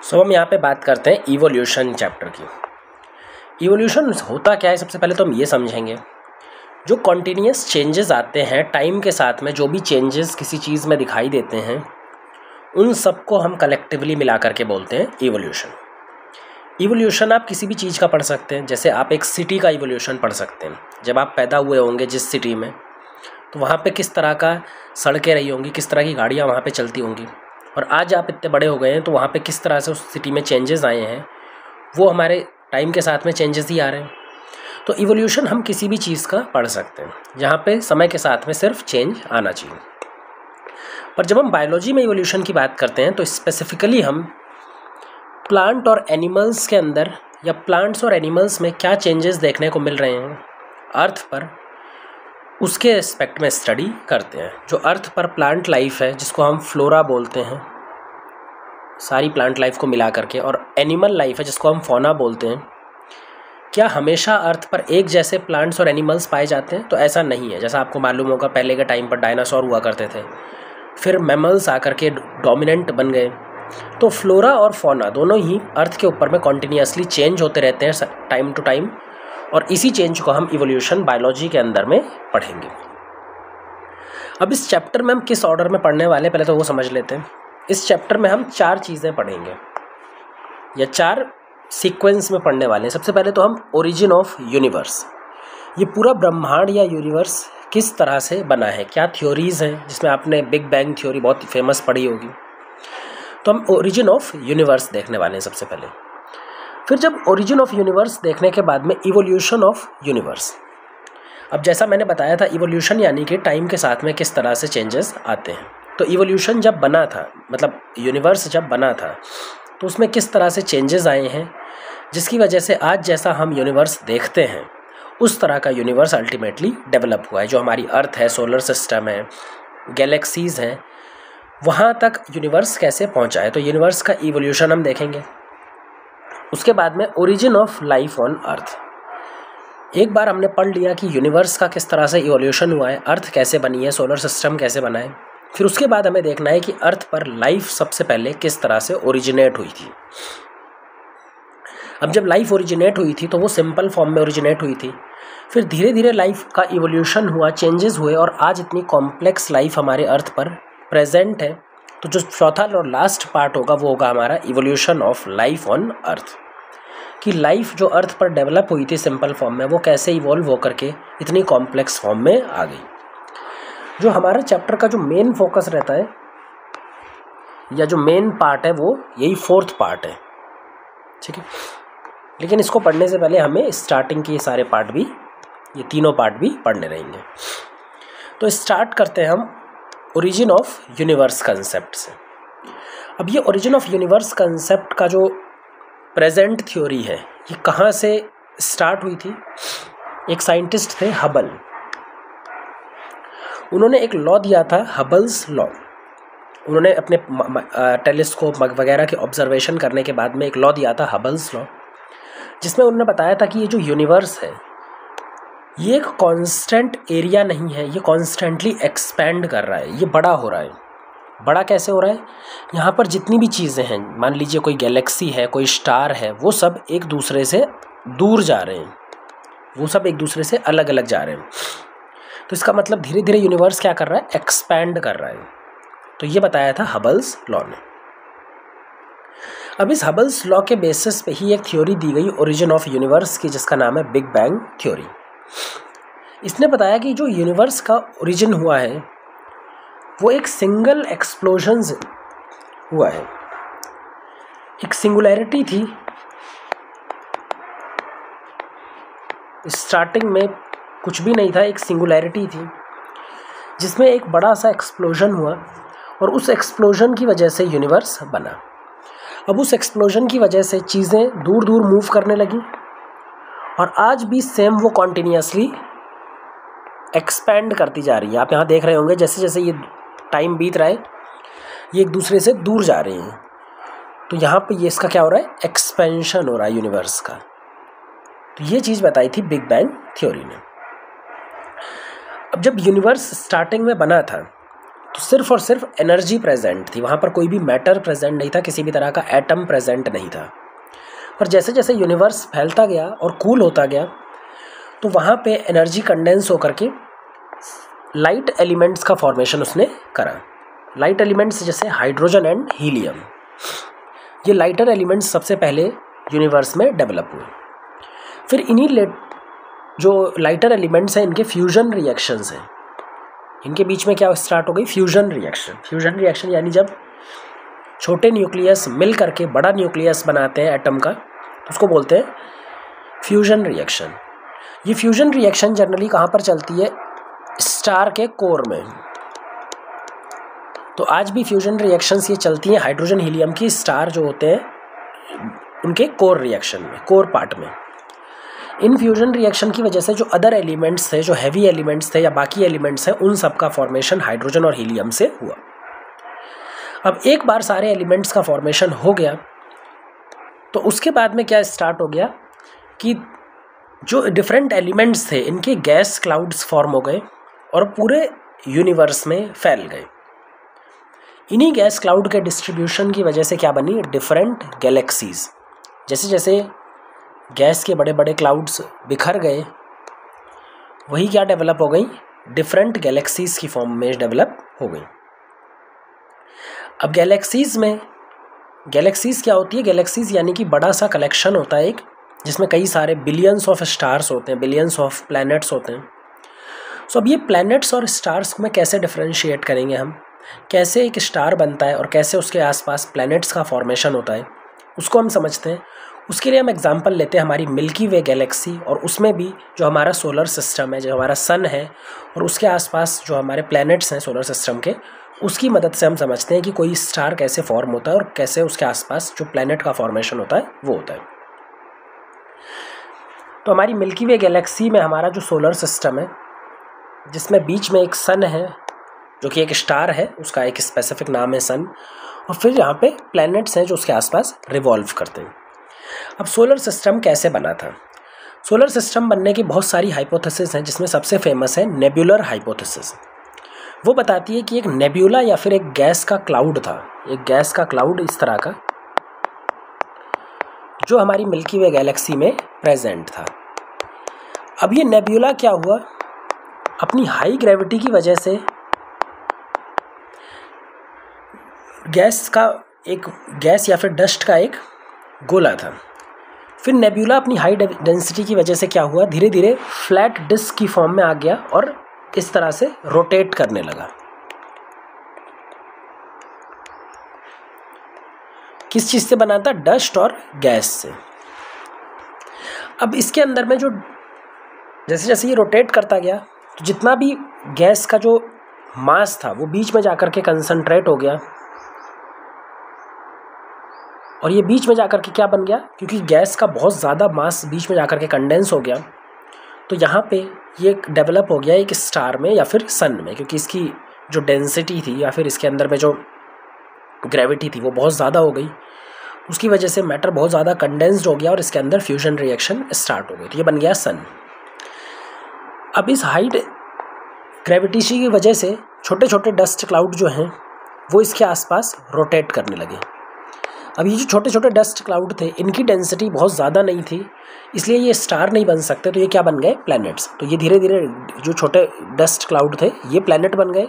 हम यहाँ पे बात करते हैं इवोल्यूशन चैप्टर की। इवोल्यूशन होता क्या है, सबसे पहले तो हम ये समझेंगे। जो कॉन्टीन्यूस चेंजेस आते हैं टाइम के साथ में, जो भी चेंजेस किसी चीज़ में दिखाई देते हैं, उन सबको हम कलेक्टिवली मिला करके बोलते हैं इवोल्यूशन। इवोल्यूशन आप किसी भी चीज़ का पढ़ सकते हैं। जैसे आप एक सिटी का इवोल्यूशन पढ़ सकते हैं। जब आप पैदा हुए होंगे जिस सिटी में, तो वहाँ पे किस तरह का सड़कें रही होंगी, किस तरह की गाड़ियाँ वहाँ पे चलती होंगी, और आज आप इतने बड़े हो गए हैं तो वहाँ पे किस तरह से उस सिटी में चेंजेस आए हैं, वो हमारे टाइम के साथ में चेंजेस ही आ रहे हैं। तो इवोल्यूशन हम किसी भी चीज़ का पढ़ सकते हैं जहाँ पे समय के साथ में सिर्फ चेंज आना चाहिए। पर जब हम बायोलॉजी में इवोल्यूशन की बात करते हैं तो स्पेसिफिकली हम प्लांट और एनिमल्स के अंदर, या प्लांट्स और एनिमल्स में क्या चेंजेस देखने को मिल रहे हैं अर्थ पर, उसके एस्पेक्ट में स्टडी करते हैं। जो अर्थ पर प्लांट लाइफ है, जिसको हम फ्लोरा बोलते हैं, सारी प्लांट लाइफ को मिला करके, और एनिमल लाइफ है जिसको हम फौना बोलते हैं, क्या हमेशा अर्थ पर एक जैसे प्लांट्स और एनिमल्स पाए जाते हैं? तो ऐसा नहीं है। जैसा आपको मालूम होगा, पहले के टाइम पर डायनासोर हुआ करते थे, फिर मैमल्स आकर के डोमिनेंट बन गए। तो फ्लोरा और फौना दोनों ही अर्थ के ऊपर में कॉन्टीन्यूसली चेंज होते रहते हैं टाइम टू टाइम, और इसी चेंज को हम इवोल्यूशन बायोलॉजी के अंदर में पढ़ेंगे। अब इस चैप्टर में हम किस ऑर्डर में पढ़ने वाले हैं, पहले तो वो समझ लेते हैं। इस चैप्टर में हम 4 चीज़ें पढ़ेंगे, या 4 सीक्वेंस में पढ़ने वाले हैं। सबसे पहले तो हम ओरिजिन ऑफ यूनिवर्स, ये पूरा ब्रह्मांड या यूनिवर्स किस तरह से बना है, क्या थ्योरीज़ हैं, जिसमें आपने बिग बैंग थ्योरी बहुत फेमस पढ़ी होगी। तो हम ओरिजिन ऑफ यूनिवर्स देखने वाले हैं सबसे पहले। फिर जब ओरिजिन ऑफ यूनिवर्स देखने के बाद में इवोल्यूशन ऑफ यूनिवर्स। अब जैसा मैंने बताया था, इवोल्यूशन यानी कि टाइम के साथ में किस तरह से चेंजेस आते हैं। तो इवोल्यूशन जब बना था, मतलब यूनिवर्स जब बना था, तो उसमें किस तरह से चेंजेस आए हैं, जिसकी वजह से आज जैसा हम यूनिवर्स देखते हैं उस तरह का यूनिवर्स अल्टीमेटली डेवलप हुआ है। जो हमारी अर्थ है, सोलर सिस्टम है, गैलेक्सीज़ हैं, वहाँ तक यूनिवर्स कैसे पहुँचा है। तो यूनिवर्स का इवोल्यूशन हम देखेंगे। उसके बाद में origin of life on earth. एक बार हमने पढ़ लिया कि यूनिवर्स का किस तरह से इवोल्यूशन हुआ है, अर्थ कैसे बनी है, सोलर सिस्टम कैसे बना है। फिर उसके बाद हमें देखना है कि अर्थ पर लाइफ सबसे पहले किस तरह से ओरिजिनेट हुई थी। अब जब लाइफ ओरिजिनेट हुई थी तो वो सिंपल फॉर्म में ओरिजिनेट हुई थी। फिर धीरे धीरे लाइफ का इवोल्यूशन हुआ, चेंजेस हुए, और आज इतनी कॉम्प्लेक्स लाइफ हमारे अर्थ पर प्रेजेंट है। तो जो चौथा और लास्ट पार्ट होगा वो होगा हमारा evolution of life on earth, कि लाइफ जो अर्थ पर डेवलप हुई थी सिंपल फॉर्म में, वो कैसे इवॉल्व होकर के इतनी कॉम्प्लेक्स फॉर्म में आ गई। जो हमारा चैप्टर का जो मेन फोकस रहता है, या जो मेन पार्ट है, वो यही 4th पार्ट है, ठीक है। लेकिन इसको पढ़ने से पहले हमें स्टार्टिंग के सारे पार्ट भी, ये तीनों पार्ट भी पढ़ने रहेंगे। तो स्टार्ट करते हैं हम ओरिजिन ऑफ यूनिवर्स कंसेप्ट से। अब ये ओरिजिन ऑफ यूनिवर्स कंसेप्ट का जो प्रेजेंट थ्योरी है, ये कहाँ से स्टार्ट हुई थी। एक साइंटिस्ट थे हबल, उन्होंने एक लॉ दिया था, हबल्स लॉ। उन्होंने अपने टेलीस्कोप वगैरह के ऑब्जर्वेशन करने के बाद में एक लॉ दिया था, हबल्स लॉ, जिसमें उन्होंने बताया था कि ये जो यूनिवर्स है ये एक कांस्टेंट एरिया नहीं है, ये कॉन्स्टेंटली एक्सपैंड कर रहा है, ये बड़ा हो रहा है। बड़ा कैसे हो रहा है? यहाँ पर जितनी भी चीज़ें हैं, मान लीजिए कोई गैलेक्सी है, कोई स्टार है, वो सब एक दूसरे से दूर जा रहे हैं, वो सब एक दूसरे से अलग अलग जा रहे हैं। तो इसका मतलब धीरे धीरे यूनिवर्स क्या कर रहा है? एक्सपैंड कर रहा है। तो ये बताया था हबल्स लॉ ने। अब इस हबल्स लॉ के बेसिस पे ही एक थ्योरी दी गई ओरिजिन ऑफ यूनिवर्स की, जिसका नाम है बिग बैंग थ्योरी। इसने बताया कि जो यूनिवर्स का ओरिजिन हुआ है वो एक सिंगल एक्सप्लोजन से हुआ है। एक सिंगुलैरिटी थी, स्टार्टिंग में कुछ भी नहीं था, एक सिंगुलैरिटी थी जिसमें एक बड़ा सा एक्सप्लोजन हुआ, और उस एक्सप्लोजन की वजह से यूनिवर्स बना। अब उस एक्सप्लोजन की वजह से चीज़ें दूर दूर मूव करने लगी, और आज भी सेम वो कॉन्टीन्यूसली एक्सपैंड करती जा रही है। आप यहाँ देख रहे होंगे जैसे जैसे ये टाइम बीत रहा है, ये एक दूसरे से दूर जा रहे हैं। तो यहाँ पे ये इसका क्या हो रहा है? एक्सपेंशन हो रहा है यूनिवर्स का। तो ये चीज़ बताई थी बिग बैंग थ्योरी ने। अब जब यूनिवर्स स्टार्टिंग में बना था तो सिर्फ और सिर्फ एनर्जी प्रेजेंट थी, वहाँ पर कोई भी मैटर प्रेजेंट नहीं था, किसी भी तरह का एटम प्रेजेंट नहीं था। पर जैसे जैसे यूनिवर्स फैलता गया और कूल होता गया तो वहाँ पे एनर्जी कंडेंस होकर के लाइट एलिमेंट्स का फॉर्मेशन उसने करा। लाइट एलिमेंट्स जैसे हाइड्रोजन एंड हीलियम, ये लाइटर एलिमेंट्स सबसे पहले यूनिवर्स में डेवलप हुए। फिर इन्हीं जो लाइटर एलिमेंट्स हैं इनके फ्यूजन रिएक्शंस हैं, इनके बीच में क्या स्टार्ट हो गई, फ्यूजन रिएक्शन। फ्यूजन रिएक्शन यानी जब छोटे न्यूक्लियस मिल करके बड़ा न्यूक्लियस बनाते हैं एटम का, तो उसको बोलते हैं फ्यूजन रिएक्शन। ये फ्यूजन रिएक्शन जनरली कहाँ पर चलती है, स्टार के कोर में। तो आज भी फ्यूजन रिएक्शंस ये चलती हैं हाइड्रोजन हीलियम की स्टार जो होते हैं उनके कोर रिएक्शन में, कोर पार्ट में। इन फ्यूजन रिएक्शन की वजह से जो अदर एलिमेंट्स थे, जो हैवी एलिमेंट्स थे या बाकी एलिमेंट्स हैं, उन सब का फॉर्मेशन हाइड्रोजन और हीलियम से हुआ। अब एक बार सारे एलिमेंट्स का फॉर्मेशन हो गया तो उसके बाद में क्या स्टार्ट हो गया कि जो डिफरेंट एलिमेंट्स थे इनके गैस क्लाउड्स फॉर्म हो गए और पूरे यूनिवर्स में फैल गए। इन्हीं गैस क्लाउड के डिस्ट्रीब्यूशन की वजह से क्या बनी, डिफरेंट गैलेक्सीज। जैसे जैसे गैस के बड़े बड़े क्लाउड्स बिखर गए, वही क्या डेवलप हो गई, डिफरेंट गैलेक्सीज की फॉर्म में डेवलप हो गई। अब गैलेक्सीज में, गैलेक्सीज क्या होती है, गैलेक्सीज यानी कि बड़ा सा कलेक्शन होता है एक, जिसमें कई सारे बिलियंस ऑफ स्टार्स होते हैं, बिलियंस ऑफ प्लैनेट्स होते हैं। सो अब ये प्लैनेट्स और स्टार्स में कैसे डिफरेंशिएट करेंगे हम, कैसे एक स्टार बनता है और कैसे उसके आसपास प्लैनेट्स का फॉर्मेशन होता है, उसको हम समझते हैं। उसके लिए हम एग्जांपल लेते हैं हमारी मिल्की वे गैलेक्सी, और उसमें भी जो हमारा सोलर सिस्टम है, जो हमारा सन है और उसके आसपास जो हमारे प्लैनेट्स हैं सोलर सिस्टम के, उसकी मदद से हम समझते हैं कि कोई स्टार कैसे फॉर्म होता है और कैसे उसके आसपास जो प्लैनेट का फॉर्मेशन होता है वो होता है। तो हमारी मिल्की वे गैलेक्सी में हमारा जो सोलर सिस्टम है, जिसमें बीच में एक सन है जो कि एक स्टार है, उसका एक स्पेसिफिक नाम है सन, और फिर यहाँ पे प्लैनेट्स हैं जो उसके आसपास रिवॉल्व करते हैं। अब सोलर सिस्टम कैसे बना था, सोलर सिस्टम बनने की बहुत सारी हाइपोथेसिस हैं, जिसमें सबसे फेमस है नेब्यूलर हाइपोथेसिस। वो बताती है कि एक नेब्यूला या फिर एक गैस का क्लाउड था, एक गैस का क्लाउड इस तरह का, जो हमारी मिल्की वे गैलेक्सी में प्रेजेंट था। अब ये नेब्यूला क्या हुआ, अपनी हाई ग्रेविटी की वजह से गैस या फिर डस्ट का एक गोला था। फिर नेब्यूला अपनी हाई डेंसिटी की वजह से क्या हुआ, धीरे धीरे फ्लैट डिस्क की फॉर्म में आ गया और इस तरह से रोटेट करने लगा। किस चीज़ से बना था, डस्ट और गैस से। अब इसके अंदर में जो जैसे जैसे ये रोटेट करता गया तो जितना भी गैस का जो मास था वो बीच में जाकर के कंसंट्रेट हो गया, और ये बीच में जाकर के क्या बन गया, क्योंकि गैस का बहुत ज़्यादा मास बीच में जाकर के कंडेंस हो गया, तो यहाँ पे ये डेवलप हो गया एक स्टार में या फिर सन में, क्योंकि इसकी जो डेंसिटी थी या फिर इसके अंदर में जो ग्रेविटी थी वो बहुत ज़्यादा हो गई। उसकी वजह से मैटर बहुत ज़्यादा कंडेंस्ड हो गया और इसके अंदर फ्यूजन रिएक्शन स्टार्ट हो गई, तो ये बन गया सन। अब इस हाइट ग्रेविटी की वजह से छोटे छोटे डस्ट क्लाउड जो हैं वो इसके आसपास रोटेट करने लगे। अब ये जो छोटे छोटे डस्ट क्लाउड थे इनकी डेंसिटी बहुत ज़्यादा नहीं थी, इसलिए ये स्टार नहीं बन सकते, तो ये क्या बन गए, प्लैनेट्स। तो ये धीरे धीरे जो छोटे डस्ट क्लाउड थे ये प्लैनेट बन गए,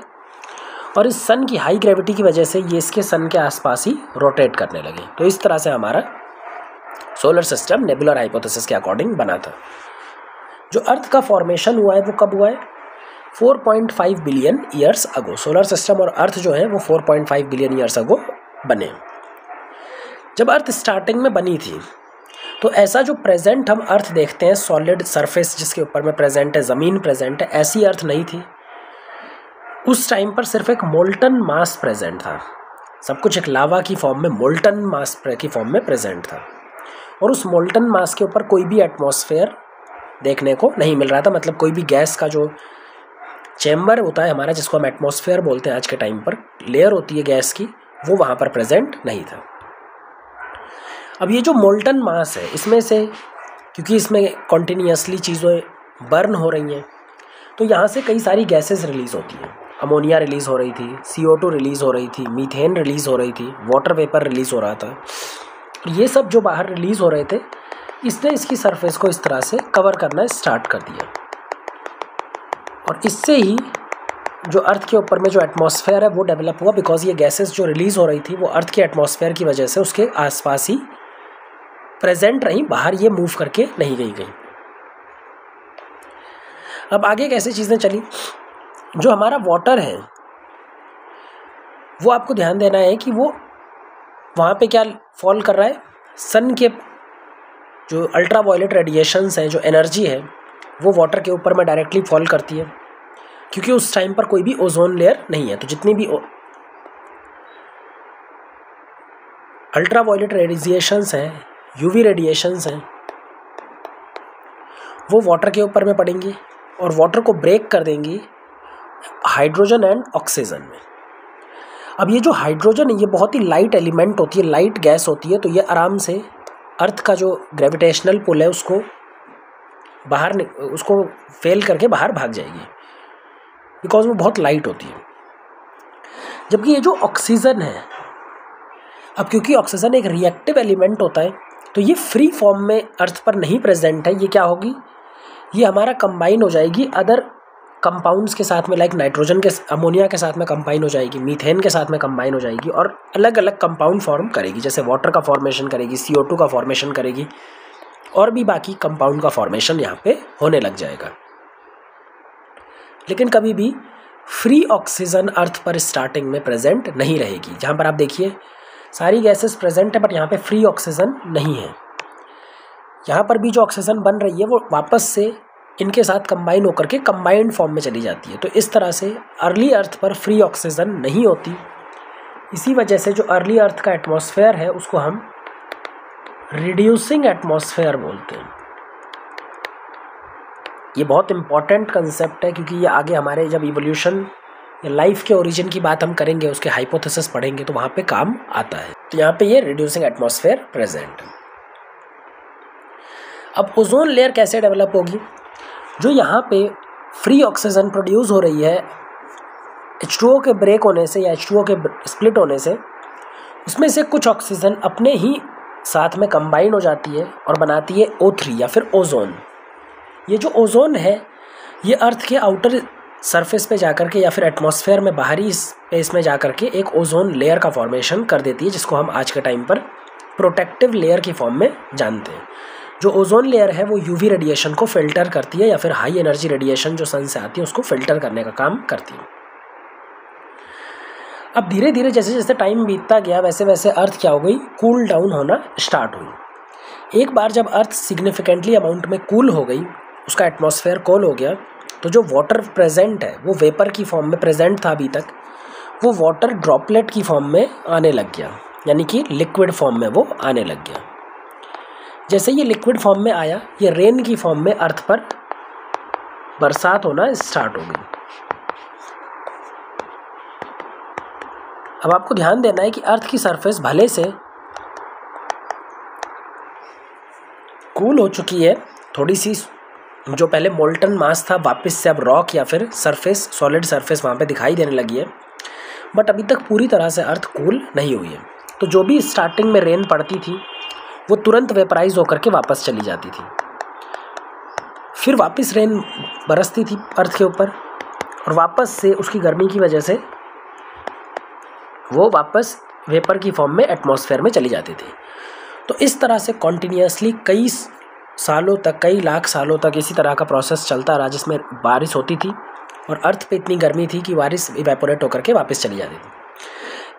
और इस सन की हाई ग्रेविटी की वजह से ये इसके सन के आसपास ही रोटेट करने लगे। तो इस तरह से हमारा सोलर सिस्टम नेबुलर हाइपोथेसिस के अकॉर्डिंग बना था। जो अर्थ का फॉर्मेशन हुआ है वो कब हुआ है, 4.5 billion years ago. Solar system और अर्थ जो है वो 4.5 बिलियन ईयर्स अगो बने। जब अर्थ स्टार्टिंग में बनी थी तो ऐसा जो प्रेजेंट हम अर्थ देखते हैं, सॉलिड सरफेस जिसके ऊपर में प्रेजेंट है, ज़मीन प्रेजेंट है, ऐसी अर्थ नहीं थी। उस टाइम पर सिर्फ एक मोल्टन मास प्रेजेंट था, सब कुछ एक लावा की फॉर्म में मोल्टन मास की फॉर्म में प्रेजेंट था, और उस मोल्टन मास के ऊपर कोई भी एटमॉस्फेयर देखने को नहीं मिल रहा था। मतलब कोई भी गैस का जो चैम्बर होता है हमारा, जिसको हम एटमॉस्फेयर बोलते हैं आज के टाइम पर, लेयर होती है गैस की, वो वहाँ पर प्रेजेंट नहीं था। अब ये जो मोल्टन मास है इसमें से, क्योंकि इसमें कॉन्टीन्यूसली चीज़ें बर्न हो रही हैं, तो यहाँ से कई सारी गैसेस रिलीज़ होती हैं। अमोनिया रिलीज़ हो रही थी, CO2 रिलीज़ हो रही थी, मीथेन रिलीज़ हो रही थी, वाटर वेपर रिलीज़ हो रहा था। ये सब जो बाहर रिलीज़ हो रहे थे, इसने इसकी सरफेस को इस तरह से कवर करना स्टार्ट कर दिया। और इससे ही जो अर्थ के ऊपर में जो एटमॉस्फेयर है वो डेवलप हुआ, बिकॉज ये गैसेस जो रिलीज़ हो रही थी वो अर्थ के एटमॉस्फेयर की वजह से उसके आसपास ही प्रेजेंट रही, बाहर ये मूव करके नहीं गई कहीं। अब आगे कैसे चीज़ें चली, जो हमारा वाटर है वो आपको ध्यान देना है कि वो वहाँ पे क्या फॉल कर रहा है, सन के जो अल्ट्रा वायलेट रेडिएशंस हैं, जो एनर्जी है वो वाटर के ऊपर में डायरेक्टली फॉल करती है, क्योंकि उस टाइम पर कोई भी ओजोन लेयर नहीं है। तो जितनी भी अल्ट्रा वायलेट रेडिएशंस हैं, यूवी रेडिएशंस हैं, वो वाटर के ऊपर में पड़ेंगी और वाटर को ब्रेक कर देंगी हाइड्रोजन एंड ऑक्सीजन में। अब ये जो हाइड्रोजन है ये बहुत ही लाइट एलिमेंट होती है, लाइट गैस होती है, तो ये आराम से अर्थ का जो ग्रेविटेशनल पुल है उसको फेल करके बाहर भाग जाएगी, बिकॉज वो बहुत लाइट होती है। जबकि ये जो ऑक्सीजन है, अब क्योंकि ऑक्सीजन एक रिएक्टिव एलिमेंट होता है तो ये फ्री फॉर्म में अर्थ पर नहीं प्रेजेंट है। ये क्या होगी, ये हमारा कंबाइन हो जाएगी अदर कंपाउंड्स के साथ में, लाइक नाइट्रोजन के, अमोनिया के साथ में कंबाइन हो जाएगी, मीथेन के साथ में कंबाइन हो जाएगी और अलग अलग कंपाउंड फॉर्म करेगी, जैसे वाटर का फॉर्मेशन करेगी, CO2 का फॉर्मेशन करेगी और भी बाकी कंपाउंड का फॉर्मेशन यहाँ पे होने लग जाएगा। लेकिन कभी भी फ्री ऑक्सीजन अर्थ पर स्टार्टिंग में प्रेजेंट नहीं रहेगी। जहाँ पर आप देखिए सारी गैसेस प्रेजेंट है बट यहाँ पे फ्री ऑक्सीजन नहीं है। यहाँ पर भी जो ऑक्सीजन बन रही है वो वापस से इनके साथ कंबाइन होकर के कंबाइंड फॉर्म में चली जाती है। तो इस तरह से अर्ली अर्थ पर फ्री ऑक्सीजन नहीं होती। इसी वजह से जो अर्ली अर्थ का एटमॉस्फेयर है उसको हम रिड्यूसिंग एटमॉस्फेयर बोलते हैं। ये बहुत इंपॉर्टेंट कंसेप्ट है, क्योंकि ये आगे हमारे जब इवोल्यूशन या लाइफ के ओरिजिन की बात हम करेंगे, उसके हाइपोथेसिस पढ़ेंगे तो वहाँ पे काम आता है। तो यहाँ पे ये रिड्यूसिंग एटमॉस्फेयर प्रेजेंट है। अब ओजोन लेयर कैसे डेवलप होगी, जो यहाँ पे फ्री ऑक्सीजन प्रोड्यूस हो रही है H2O के ब्रेक होने से या H2O के स्प्लिट होने से, उसमें से कुछ ऑक्सीजन अपने ही साथ में कंबाइन हो जाती है और बनाती है O3 या फिर ओजोन। ये जो ओजोन है ये अर्थ के आउटर सरफेस पे जाकर के या फिर एटमॉस्फेयर में बाहरी स्पेस में जाकर के एक ओजोन लेयर का फॉर्मेशन कर देती है, जिसको हम आज के टाइम पर प्रोटेक्टिव लेयर की फॉर्म में जानते हैं। जो ओजोन लेयर है वो यूवी रेडिएशन को फिल्टर करती है या फिर हाई एनर्जी रेडिएशन जो सन से आती है उसको फिल्टर करने का काम करती है। अब धीरे धीरे जैसे जैसे टाइम बीतता गया वैसे वैसे अर्थ क्या हो गई, कूल डाउन होना स्टार्ट हुई। एक बार जब अर्थ सिग्निफिकेंटली अमाउंट में कूल हो गई, उसका एटमॉस्फेयर कोल हो गया, तो जो वाटर प्रेजेंट है वो वेपर की फॉर्म में प्रेजेंट था अभी तक, वो वाटर ड्रॉपलेट की फॉर्म में आने लग गया, यानी कि लिक्विड फॉर्म में वो आने लग गया। जैसे ये लिक्विड फॉर्म में आया, ये रेन की फॉर्म में अर्थ पर बरसात होना स्टार्ट हो गई। अब आपको ध्यान देना है कि अर्थ की सरफेस भले से कूल हो चुकी है, थोड़ी सी जो पहले मोल्टन मास था वापस से अब रॉक या फिर सरफेस, सॉलिड सरफेस वहाँ पे दिखाई देने लगी है, बट अभी तक पूरी तरह से अर्थ कूल नहीं हुई है। तो जो भी स्टार्टिंग में रेन पड़ती थी वो तुरंत वेपराइज होकर के वापस चली जाती थी, फिर वापस रेन बरसती थी अर्थ के ऊपर और वापस से उसकी गर्मी की वजह से वो वापस वेपर की फॉर्म में एटमॉस्फेयर में चली जाती थी। तो इस तरह से कॉन्टिन्यूसली कई सालों तक, कई लाख सालों तक इसी तरह का प्रोसेस चलता रहा, जिसमें बारिश होती थी और अर्थ पे इतनी गर्मी थी कि बारिश इवेपोरेट होकर के वापस चली जाती थी।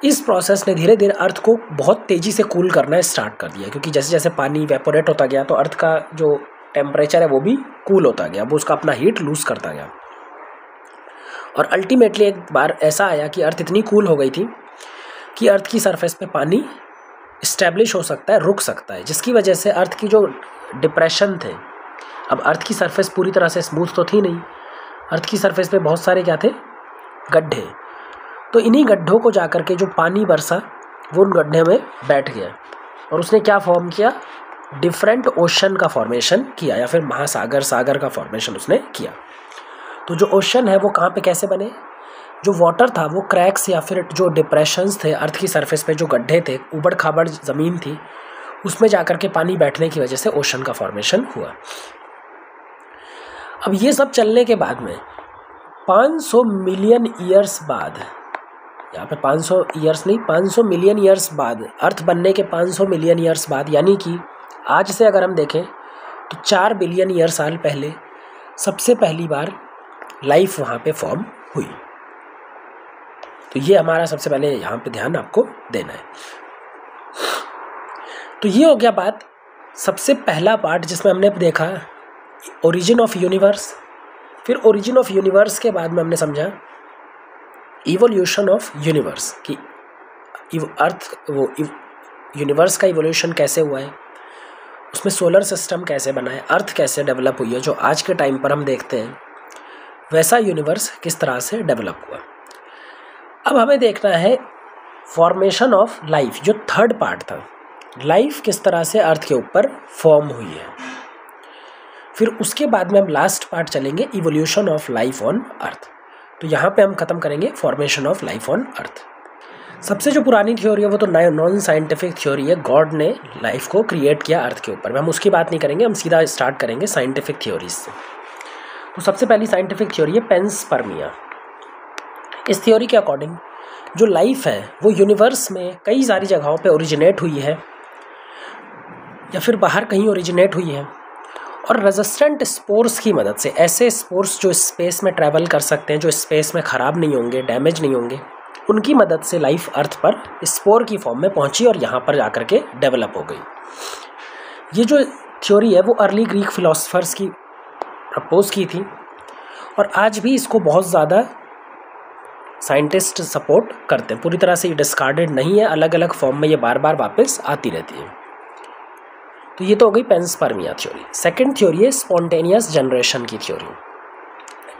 इस प्रोसेस ने धीरे धीरे अर्थ को बहुत तेज़ी से कूल करना स्टार्ट कर दिया, क्योंकि जैसे जैसे पानी इवेपोरेट होता गया तो अर्थ का जो टेम्परेचर है वो भी कूल होता गया, वो उसका अपना हीट लूज़ करता गया। और अल्टीमेटली एक बार ऐसा आया कि अर्थ इतनी कूल हो गई थी कि अर्थ की सरफेस पे पानी इस्टेब्लिश हो सकता है, रुक सकता है, जिसकी वजह से अर्थ की जो डिप्रेशन थे, अब अर्थ की सरफेस पूरी तरह से स्मूथ तो थी नहीं, अर्थ की सरफेस पे बहुत सारे क्या थे, गड्ढे। तो इन्हीं गड्ढों को जाकर के जो पानी बरसा वो उन गड्ढे में बैठ गया और उसने क्या फॉर्म किया, डिफरेंट ओशन का फॉर्मेशन किया या फिर महासागर, सागर का फॉर्मेशन उसने किया। तो जो ओशन है वो कहाँ पे कैसे बने, जो वाटर था वो क्रैक्स या फिर जो डिप्रेशंस थे अर्थ की सरफेस पे, जो गड्ढे थे, ऊबड़ खाबड़ ज़मीन थी, उसमें जाकर के पानी बैठने की वजह से ओशन का फॉर्मेशन हुआ। अब ये सब चलने के बाद में 500 मिलियन ईयर्स बाद, यहाँ पे 500 ईयर्स नहीं, 500 मिलियन ईयर्स बाद, अर्थ बनने के 500 मिलियन ईयर्स बाद, यानी कि आज से अगर हम देखें तो 4 बिलियन ईयर साल पहले सबसे पहली बार लाइफ वहाँ पे फॉर्म हुई। तो ये हमारा सबसे पहले यहाँ पे ध्यान आपको देना है। तो ये हो गया बात, सबसे पहला पार्ट जिसमें हमने देखा ओरिजिन ऑफ यूनिवर्स। फिर ओरिजिन ऑफ यूनिवर्स के बाद में हमने समझा इवोल्यूशन ऑफ यूनिवर्स कि अर्थ वो यूनिवर्स का इवोल्यूशन कैसे हुआ है, उसमें सोलर सिस्टम कैसे बना है, अर्थ कैसे डेवलप हुई है, जो आज के टाइम पर हम देखते हैं वैसा यूनिवर्स किस तरह से डेवलप हुआ। अब हमें देखना है फॉर्मेशन ऑफ लाइफ, जो थर्ड पार्ट था, लाइफ किस तरह से अर्थ के ऊपर फॉर्म हुई है। फिर उसके बाद में हम लास्ट पार्ट चलेंगे evolution of life on earth. तो यहाँ पे हम ख़त्म करेंगे formation of life on earth. सबसे जो पुरानी थ्योरी है वो तो नॉन साइंटिफिक थ्योरी है, गॉड ने लाइफ को क्रिएट किया अर्थ के ऊपर। हम उसकी बात नहीं करेंगे, हम सीधा स्टार्ट करेंगे साइंटिफिक थ्योरीज से। तो सबसे पहली साइंटिफिक थ्योरी है पेंसपर्मिया। इस थ्योरी के अकॉर्डिंग जो लाइफ है वो यूनिवर्स में कई सारी जगहों पे ओरिजिनेट हुई है या फिर बाहर कहीं ओरिजिनेट हुई है, और रेजिस्टेंट स्पोर्स की मदद से, ऐसे स्पोर्स जो स्पेस में ट्रैवल कर सकते हैं, जो स्पेस में ख़राब नहीं होंगे, डैमेज नहीं होंगे, उनकी मदद से लाइफ अर्थ पर स्पोर की फॉर्म में पहुंची और यहाँ पर जाकर के डेवलप हो गई। ये जो थ्योरी है वो अर्ली ग्रीक फिलोसफर्स की प्रपोज की थी, और आज भी इसको बहुत ज़्यादा साइंटिस्ट सपोर्ट करते हैं। पूरी तरह से ये डिस्कार्डेड नहीं है, अलग अलग फॉर्म में ये बार बार वापस आती रहती है। तो ये तो हो गई पेंसपर्मिया थ्योरी। सेकंड थ्योरी है स्पॉन्टेनियस जनरेशन की थ्योरी।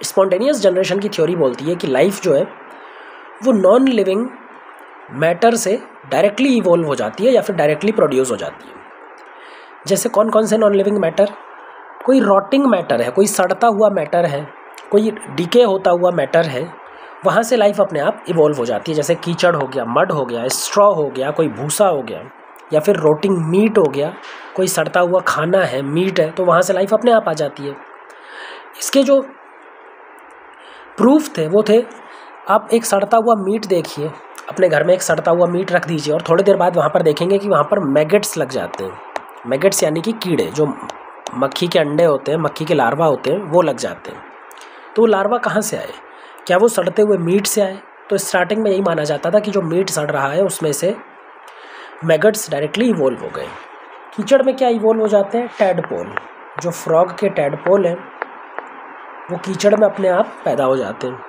स्पॉन्टेनियस जनरेशन की थ्योरी बोलती है कि लाइफ जो है वो नॉन लिविंग मैटर से डायरेक्टली इवोल्व हो जाती है या फिर डायरेक्टली प्रोड्यूस हो जाती है। जैसे कौन कौन से नॉन लिविंग मैटर? कोई रॉटिंग मैटर है, कोई सड़ता हुआ मैटर है, कोई डिके होता हुआ मैटर है, वहाँ से लाइफ अपने आप इवोल्व हो जाती है। जैसे कीचड़ हो गया, मड हो गया, स्ट्रॉ हो गया, कोई भूसा हो गया, या फिर रोटिंग मीट हो गया, कोई सड़ता हुआ खाना है, मीट है, तो वहाँ से लाइफ अपने आप आ जाती है। इसके जो प्रूफ थे वो थे, आप एक सड़ता हुआ मीट देखिए, अपने घर में एक सड़ता हुआ मीट रख दीजिए और थोड़ी देर बाद वहाँ पर देखेंगे कि वहाँ पर मैगेट्स लग जाते हैं। मैगेट्स यानी कि कीड़े, जो मक्खी के अंडे होते हैं, मक्खी के लार्वा होते हैं, वो लग जाते हैं। तो वो लार्वा कहाँ से आए? क्या वो सड़ते हुए मीट से आए? तो स्टार्टिंग में यही माना जाता था कि जो मीट सड़ रहा है उसमें से मैगेट्स डायरेक्टली इवोल्व हो गए। कीचड़ में क्या इवोल्व हो जाते हैं? टैडपोल, जो फ्रॉग के टैडपोल हैं वो कीचड़ में अपने आप पैदा हो जाते हैं।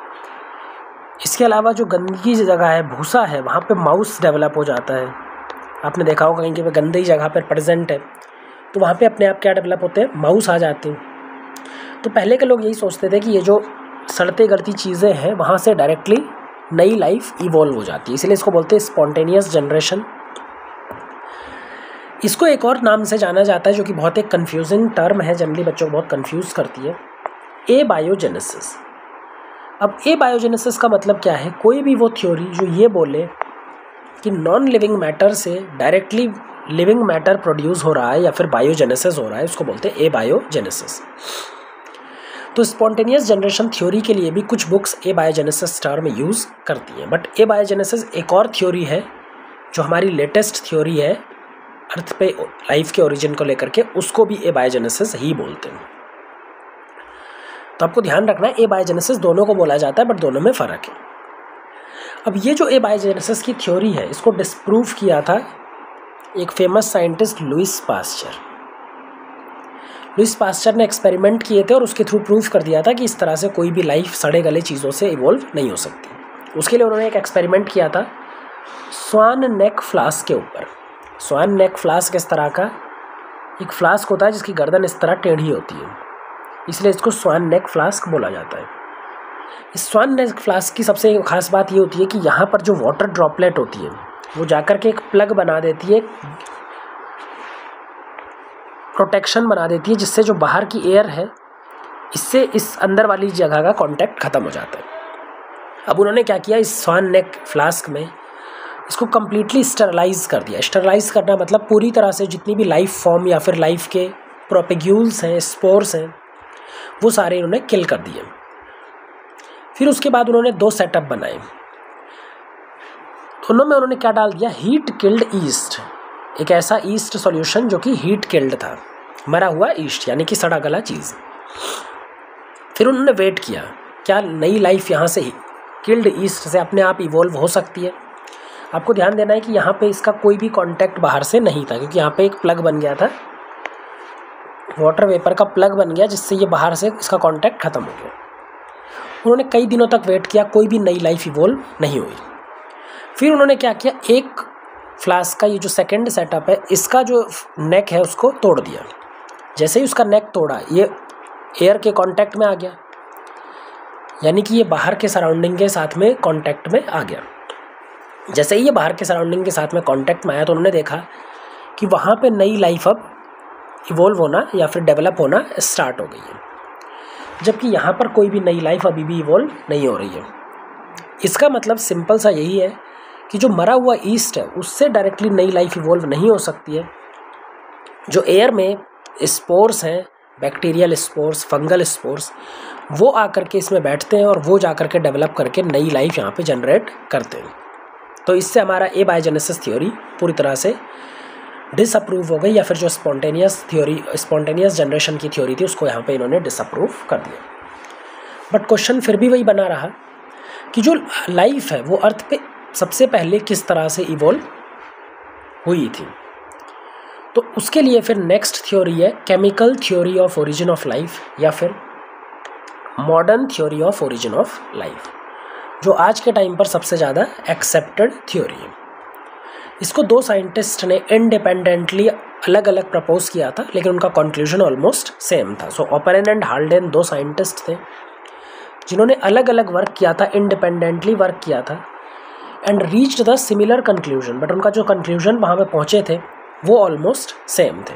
इसके अलावा जो गंदगी जगह है, भूसा है, वहाँ पे माउस डेवलप हो जाता है। आपने देखा होगा कहीं पे गंदी जगह पर प्रेजेंट है तो वहाँ पे अपने आप क्या डेवलप होते हैं? माउस आ जाते हैं। तो पहले के लोग यही सोचते थे कि ये जो सड़ते गलती चीज़ें हैं वहाँ से डायरेक्टली नई लाइफ इवॉल्व हो जाती है, इसलिए इसको बोलते हैं स्पॉन्टेनियस जनरेशन। इसको एक और नाम से जाना जाता है जो कि बहुत एक कन्फ्यूजिंग टर्म है, जनरली बच्चों को बहुत कन्फ्यूज करती है, एबायोजेनेसिस। अब एबायोजेनेसिस का मतलब क्या है? कोई भी वो थ्योरी जो ये बोले कि नॉन लिविंग मैटर से डायरेक्टली लिविंग मैटर प्रोड्यूस हो रहा है या फिर बायोजेनेसिस हो रहा है, उसको बोलते हैं एबायोजेनेसिस। तो स्पॉन्टेनियस जनरेशन थ्योरी के लिए भी कुछ बुक्स एबायोजेनेसिस टर्म यूज़ करती हैं, बट एबायोजेनेसिस एक और थ्योरी है जो हमारी लेटेस्ट थ्योरी है अर्थ पे लाइफ के ओरिजिन को लेकर के, उसको भी एबायोजेनेसिस ही बोलते हैं। तो आपको ध्यान रखना है एबायोजेनेसिस दोनों को बोला जाता है बट दोनों में फ़र्क है। अब ये जो एबायोजेनेसिस की थ्योरी है इसको डिस्प्रूव किया था एक famous scientist Louis Pasteur. Louis Pasteur ने एक्सपेरिमेंट किए थे और उसके थ्रू प्रूफ कर दिया था कि इस तरह से कोई भी लाइफ सड़े गले चीज़ों से इवॉल्व नहीं हो सकती। उसके लिए उन्होंने एक एक्सपेरिमेंट किया था स्वान नेक फ्लास्क के ऊपर। स्वान नेक फ्लास्क इस तरह का एक फ्लास्क होता है जिसकी गर्दन इस तरह टेढ़ी होती है, इसलिए इसको स्वान नेक फ्लास्क बोला जाता है। इस स्वान नेक फ्लास्क की सबसे खास बात ये होती है कि यहाँ पर जो वाटर ड्रॉपलेट होती है वो जाकर के एक प्लग बना देती है, प्रोटेक्शन बना देती है, जिससे जो बाहर की एयर है इससे इस अंदर वाली जगह का कांटेक्ट ख़त्म हो जाता है। अब उन्होंने क्या किया, इस स्वान नेक फ्लास्क में इसको कम्प्लीटली स्टरलाइज कर दिया। स्टरलाइज करना मतलब पूरी तरह से जितनी भी लाइफ फॉर्म या फिर लाइफ के प्रोपेग्यूल्स हैं, स्पोर्स हैं, वो सारे इन्होंने किल कर दिए। फिर उसके बाद उन्होंने 2 सेटअप बनाए। दोनों में उन्होंने क्या डाल दिया, हीट किल्ड ईस्ट, एक ऐसा ईस्ट सॉल्यूशन जो कि हीट किल्ड था, मरा हुआ ईस्ट यानी कि सड़ा गला चीज़। फिर उन्होंने वेट किया, क्या नई लाइफ यहाँ से किल्ड ईस्ट से अपने आप इवॉल्व हो सकती है। आपको ध्यान देना है कि यहाँ पे इसका कोई भी कांटेक्ट बाहर से नहीं था, क्योंकि यहाँ पे एक प्लग बन गया था, वाटर वेपर का प्लग बन गया, जिससे ये बाहर से इसका कांटेक्ट खत्म हो गया। उन्होंने कई दिनों तक वेट किया, कोई भी नई लाइफ इवॉल्व नहीं हुई। फिर उन्होंने क्या किया, एक फ्लास्क का ये जो सेकंड सेटअप है, इसका जो नेक है उसको तोड़ दिया। जैसे ही उसका नेक तोड़ा, ये एयर के कांटेक्ट में आ गया, यानी कि ये बाहर के सराउंडिंग के साथ में कांटेक्ट में आ गया। जैसे ही ये बाहर के सराउंडिंग के साथ में कांटेक्ट में आया तो उन्होंने देखा कि वहाँ पे नई लाइफ अब इवॉल्व होना या फिर डेवलप होना स्टार्ट हो गई है, जबकि यहाँ पर कोई भी नई लाइफ अभी भी इवॉल्व नहीं हो रही है। इसका मतलब सिंपल सा यही है कि जो मरा हुआ ईस्ट है उससे डायरेक्टली नई लाइफ इवॉल्व नहीं हो सकती है। जो एयर में स्पोर्स हैं, बैक्टीरियल स्पोर्स, फंगल स्पोर्स, वो आकर के इसमें बैठते हैं और वो जा कर के डेवलप करके नई लाइफ यहाँ पे जनरेट करते हैं। तो इससे हमारा एबायोजेनेसिस थ्योरी पूरी तरह से डिसअप्रूव हो गई, या फिर जो स्पॉन्टेनियस जनरेशन की थ्योरी थी उसको यहाँ पे इन्होंने डिसअप्रूव कर दिया। बट क्वेश्चन फिर भी वही बना रहा कि जो लाइफ है वो अर्थ पे सबसे पहले किस तरह से इवॉल्व हुई थी। तो उसके लिए फिर नेक्स्ट थ्योरी है chemical theory of origin of life, या फिर modern theory of origin of life, जो आज के टाइम पर सबसे ज़्यादा एक्सेप्टेड थ्योरी है। इसको 2 साइंटिस्ट ने इंडिपेंडेंटली अलग अलग प्रपोज किया था, लेकिन उनका कंक्लूजन ऑलमोस्ट सेम था। सो ओपेरेन एंड हाल्डेन 2 साइंटिस्ट थे जिन्होंने अलग अलग वर्क किया था, इंडिपेंडेंटली वर्क किया था, and reached the similar conclusion, but उनका जो कंक्लूजन वहाँ पे पहुँचे थे वो ऑलमोस्ट सेम थे।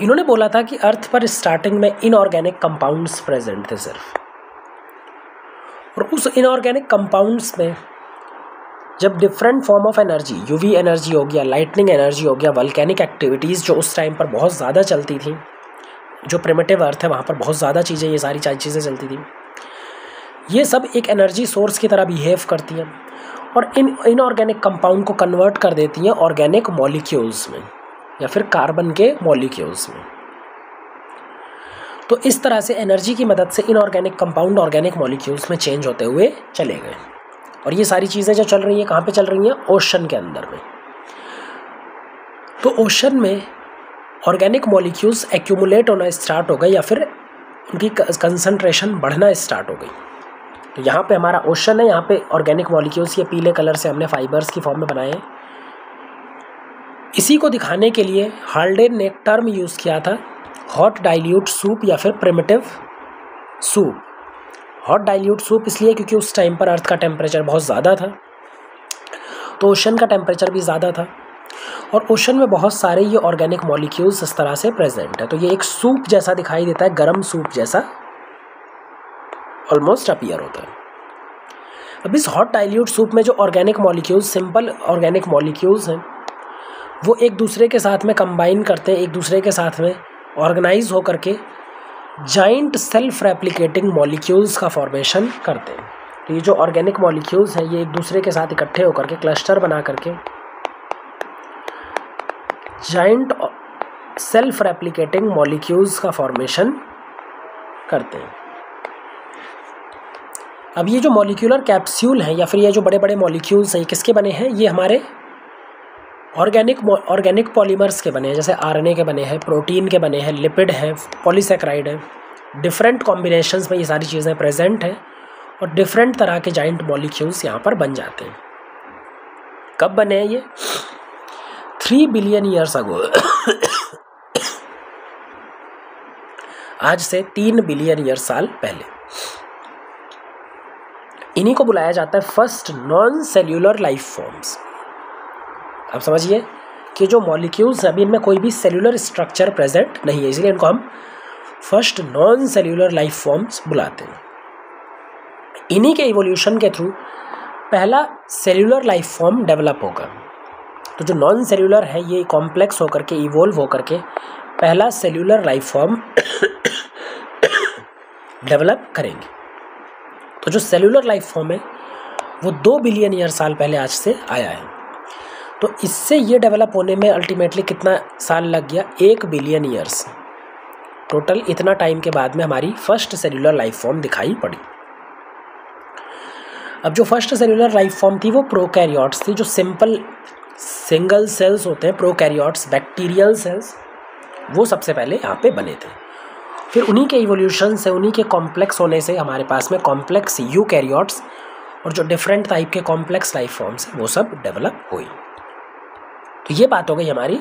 इन्होंने बोला था कि अर्थ पर स्टार्टिंग में इनऑर्गेनिक कंपाउंड्स प्रेजेंट थे सिर्फ, और उस इनऑर्गेनिक कंपाउंड्स में जब different form of energy, UV energy हो गया, लाइटनिंग एनर्जी हो गया, वल्केनिक एक्टिविटीज़ जो उस टाइम पर बहुत ज़्यादा चलती थी, जो प्रिमिटिव अर्थ है वहाँ पर बहुत ज़्यादा चीज़ें, ये सारी चीज़ें चलती थी, ये सब एक एनर्जी सोर्स की तरह बिहेव करती हैं और इन इनऑर्गेनिक कंपाउंड को कन्वर्ट कर देती हैं ऑर्गेनिक मॉलिक्यूल्स में या फिर कार्बन के मॉलिक्यूल्स में। तो इस तरह से एनर्जी की मदद से इनऑर्गेनिक कंपाउंड ऑर्गेनिक मॉलिक्यूल्स में चेंज होते हुए चले गए। और ये सारी चीज़ें जो चल रही हैं कहाँ पे चल रही हैं? ओशन के अंदर में। तो ओशन में ऑर्गेनिक मॉलिक्यूल्स एक्यूमुलेट होना स्टार्ट हो गए या फिर उनकी कंसंट्रेशन बढ़ना स्टार्ट हो गई। तो यहाँ पे हमारा ओशन है, यहाँ पे ऑर्गेनिक मॉलिक्यूल्स ये पीले कलर से हमने फाइबर्स की फॉर्म में बनाए हैं। इसी को दिखाने के लिए हाल्डेन ने एक टर्म यूज़ किया था, हॉट डाइल्यूट सूप या फिर primitive soup. Hot dilute soup इसलिए क्योंकि उस टाइम पर अर्थ का टेम्परेचर बहुत ज़्यादा था, तो ओशन का टेम्परेचर भी ज़्यादा था और ओशन में बहुत सारे ये ऑर्गेनिक मॉलिक्यूल्स इस तरह से प्रेजेंट है। तो ये एक सूप जैसा दिखाई देता है, गर्म सूप जैसा ऑलमोस्ट अपीयर होता है। अब इस हॉट डाइल्यूट सूप में जो organic molecules, simple organic molecules हैं, वो एक दूसरे के साथ में कंबाइन करते हैं, एक दूसरे के साथ में ऑर्गेनाइज होकर के जाइंट सेल्फ रेप्लिकेटिंग मॉलिक्यूल्स का फॉर्मेशन करते हैं। तो ये जो ऑर्गेनिक मॉलिक्यूल्स हैं ये एक दूसरे के साथ इकट्ठे होकर के क्लस्टर बना करके जाइंट सेल्फ रेप्लिकेटिंग मॉलिक्यूल्स का फॉर्मेशन करते हैं। अब ये जो मॉलिक्यूलर कैप्सूल हैं या फिर ये जो बड़े बड़े मॉलिक्यूल्स हैं, ये किसके बने हैं? ये हमारे ऑर्गेनिक पॉलीमर्स के बने हैं, जैसे आरएनए के बने हैं, प्रोटीन के बने हैं, लिपिड है, पॉलीसेक्राइड है। डिफरेंट कॉम्बिनेशंस में ये सारी चीज़ें प्रेजेंट हैं और डिफरेंट तरह के जाइंट मॉलिक्यूल्स यहाँ पर बन जाते हैं। कब बने हैं ये? 3 बिलियन ईयर्स अगो आज से 3 बिलियन ईयर साल पहले। इन्हीं को बुलाया जाता है first non cellular life forms. अब समझिए कि जो मॉलिक्यूल्स हैं अभी इनमें कोई भी सेल्यूलर स्ट्रक्चर प्रेजेंट नहीं है, इसलिए इनको हम first non cellular life forms बुलाते हैं। इन्हीं के इवोल्यूशन के थ्रू पहला सेल्यूलर लाइफ फॉर्म डेवलप होगा। तो जो नॉन सेल्यूलर है ये कॉम्प्लेक्स होकर के इवोल्व होकर के पहला सेल्यूलर लाइफ फॉर्म डेवलप करेंगे। तो जो सेल्यूलर लाइफ फॉर्म है वो 2 बिलियन ईयर साल पहले आज से आया है। तो इससे ये डेवलप होने में अल्टीमेटली कितना साल लग गया? 1 बिलियन ईयर्स। टोटल इतना टाइम के बाद में हमारी फर्स्ट सेल्यूलर लाइफ फॉर्म दिखाई पड़ी। अब जो फर्स्ट सेल्यूलर लाइफ फॉर्म थी वो प्रोकैरियोट्स थी, जो सिंपल सिंगल सेल्स होते हैं प्रोकैरियोट्स, बैक्टीरियल सेल्स, वो सबसे पहले यहाँ पे बने थे। फिर उन्हीं के इवोल्यूशन से, उन्हीं के कॉम्प्लेक्स होने से हमारे पास में कॉम्प्लेक्स यूकैरियोट्स और जो डिफरेंट टाइप के कॉम्प्लेक्स लाइफ फॉर्म्स हैं वो सब डेवलप हुई। तो ये बात हो गई हमारी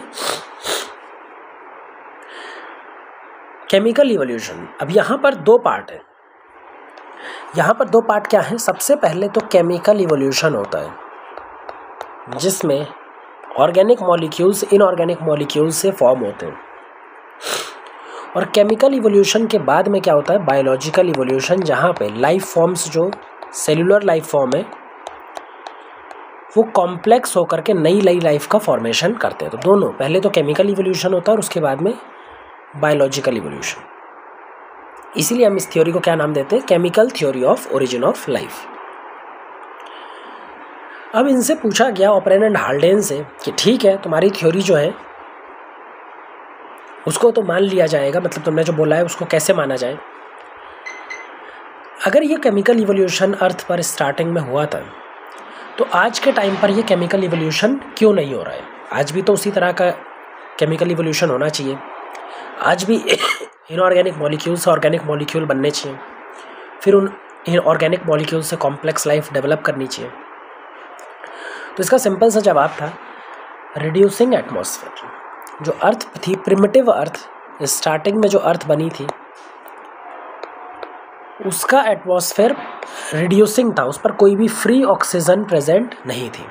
केमिकल इवोल्यूशन। अब यहाँ पर 2 पार्ट है। यहाँ पर 2 पार्ट क्या है? सबसे पहले तो केमिकल इवोल्यूशन होता है जिसमें ऑर्गेनिक मॉलिक्यूल्स इनऑर्गेनिक मॉलिक्यूल्स से फॉर्म होते हैं, और केमिकल इवोल्यूशन के बाद में क्या होता है? बायोलॉजिकल इवोल्यूशन, जहाँ पे लाइफ फॉर्म्स जो सेल्यूलर लाइफ फॉर्म है वो कॉम्प्लेक्स होकर के नई लाइफ का फॉर्मेशन करते हैं। तो दोनों, पहले तो केमिकल इवोल्यूशन होता है और उसके बाद में बायोलॉजिकल इवोल्यूशन। इसीलिए हम इस थ्योरी को क्या नाम देते हैं? Chemical theory of origin of life. अब इनसे पूछा गया, ओपरेन एंड हाल्डेन से, कि ठीक है तुम्हारी थ्योरी जो है उसको तो मान लिया जाएगा, मतलब तुमने जो बोला है उसको कैसे माना जाए? अगर ये केमिकल इवोल्यूशन अर्थ पर स्टार्टिंग में हुआ था तो आज के टाइम पर ये केमिकल इवोल्यूशन क्यों नहीं हो रहा है? आज भी तो उसी तरह का केमिकल इवोल्यूशन होना चाहिए। आज भी इनऑर्गेनिक मॉलिक्यूल से ऑर्गेनिक मॉलिक्यूल बनने चाहिए, फिर उन इनऑर्गेनिक मॉलिक्यूल से कॉम्प्लेक्स लाइफ डेवलप करनी चाहिए। तो इसका सिंपल सा जवाब था रिड्यूसिंग एटमॉस्फेयर। जो अर्थ थी, प्रिमिटिव अर्थ, स्टार्टिंग में जो अर्थ बनी थी उसका एटमॉस्फेयर रिड्यूसिंग था, उस पर कोई भी फ्री ऑक्सीजन प्रेजेंट नहीं थी।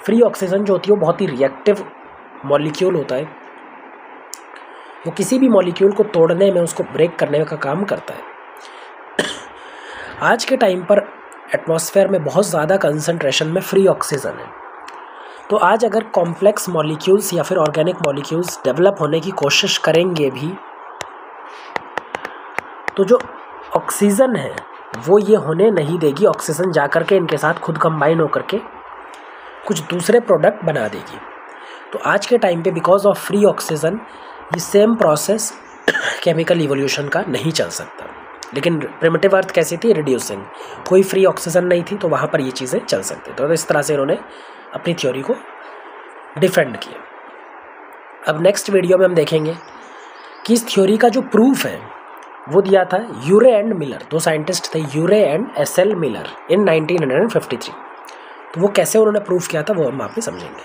फ्री ऑक्सीजन जो होती है वो बहुत ही रिएक्टिव मॉलिक्यूल होता है, वो किसी भी मॉलिक्यूल को तोड़ने में, उसको ब्रेक करने का काम करता है। आज के टाइम पर एटमॉस्फेयर में बहुत ज़्यादा कंसंट्रेशन में फ्री ऑक्सीजन है। तो आज अगर कॉम्प्लेक्स मॉलिक्यूल्स या फिर ऑर्गेनिक मॉलिक्यूल्स डेवलप होने की कोशिश करेंगे भी तो जो ऑक्सीजन है वो ये होने नहीं देगी। ऑक्सीजन जा कर के इनके साथ खुद कंबाइन होकर के कुछ दूसरे प्रोडक्ट बना देगी। तो आज के टाइम पे बिकॉज ऑफ फ्री ऑक्सीजन ये सेम प्रोसेस केमिकल इवोल्यूशन का नहीं चल सकता। लेकिन प्रिमिटिव अर्थ कैसी थी? रिड्यूसिंग। कोई फ्री ऑक्सीजन नहीं थी तो वहाँ पर ये चीज़ें चल सकती। तो इस तरह से इन्होंने अपनी थ्योरी को डिफेंड किया। अब नेक्स्ट वीडियो में हम देखेंगे कि इस थ्योरी का जो प्रूफ है वो दिया था यूरे एंड मिलर। 2 साइंटिस्ट थे, यूरे एंड एसएल मिलर, इन 1953। तो वो कैसे उन्होंने प्रूफ किया था वो हम आप में समझेंगे।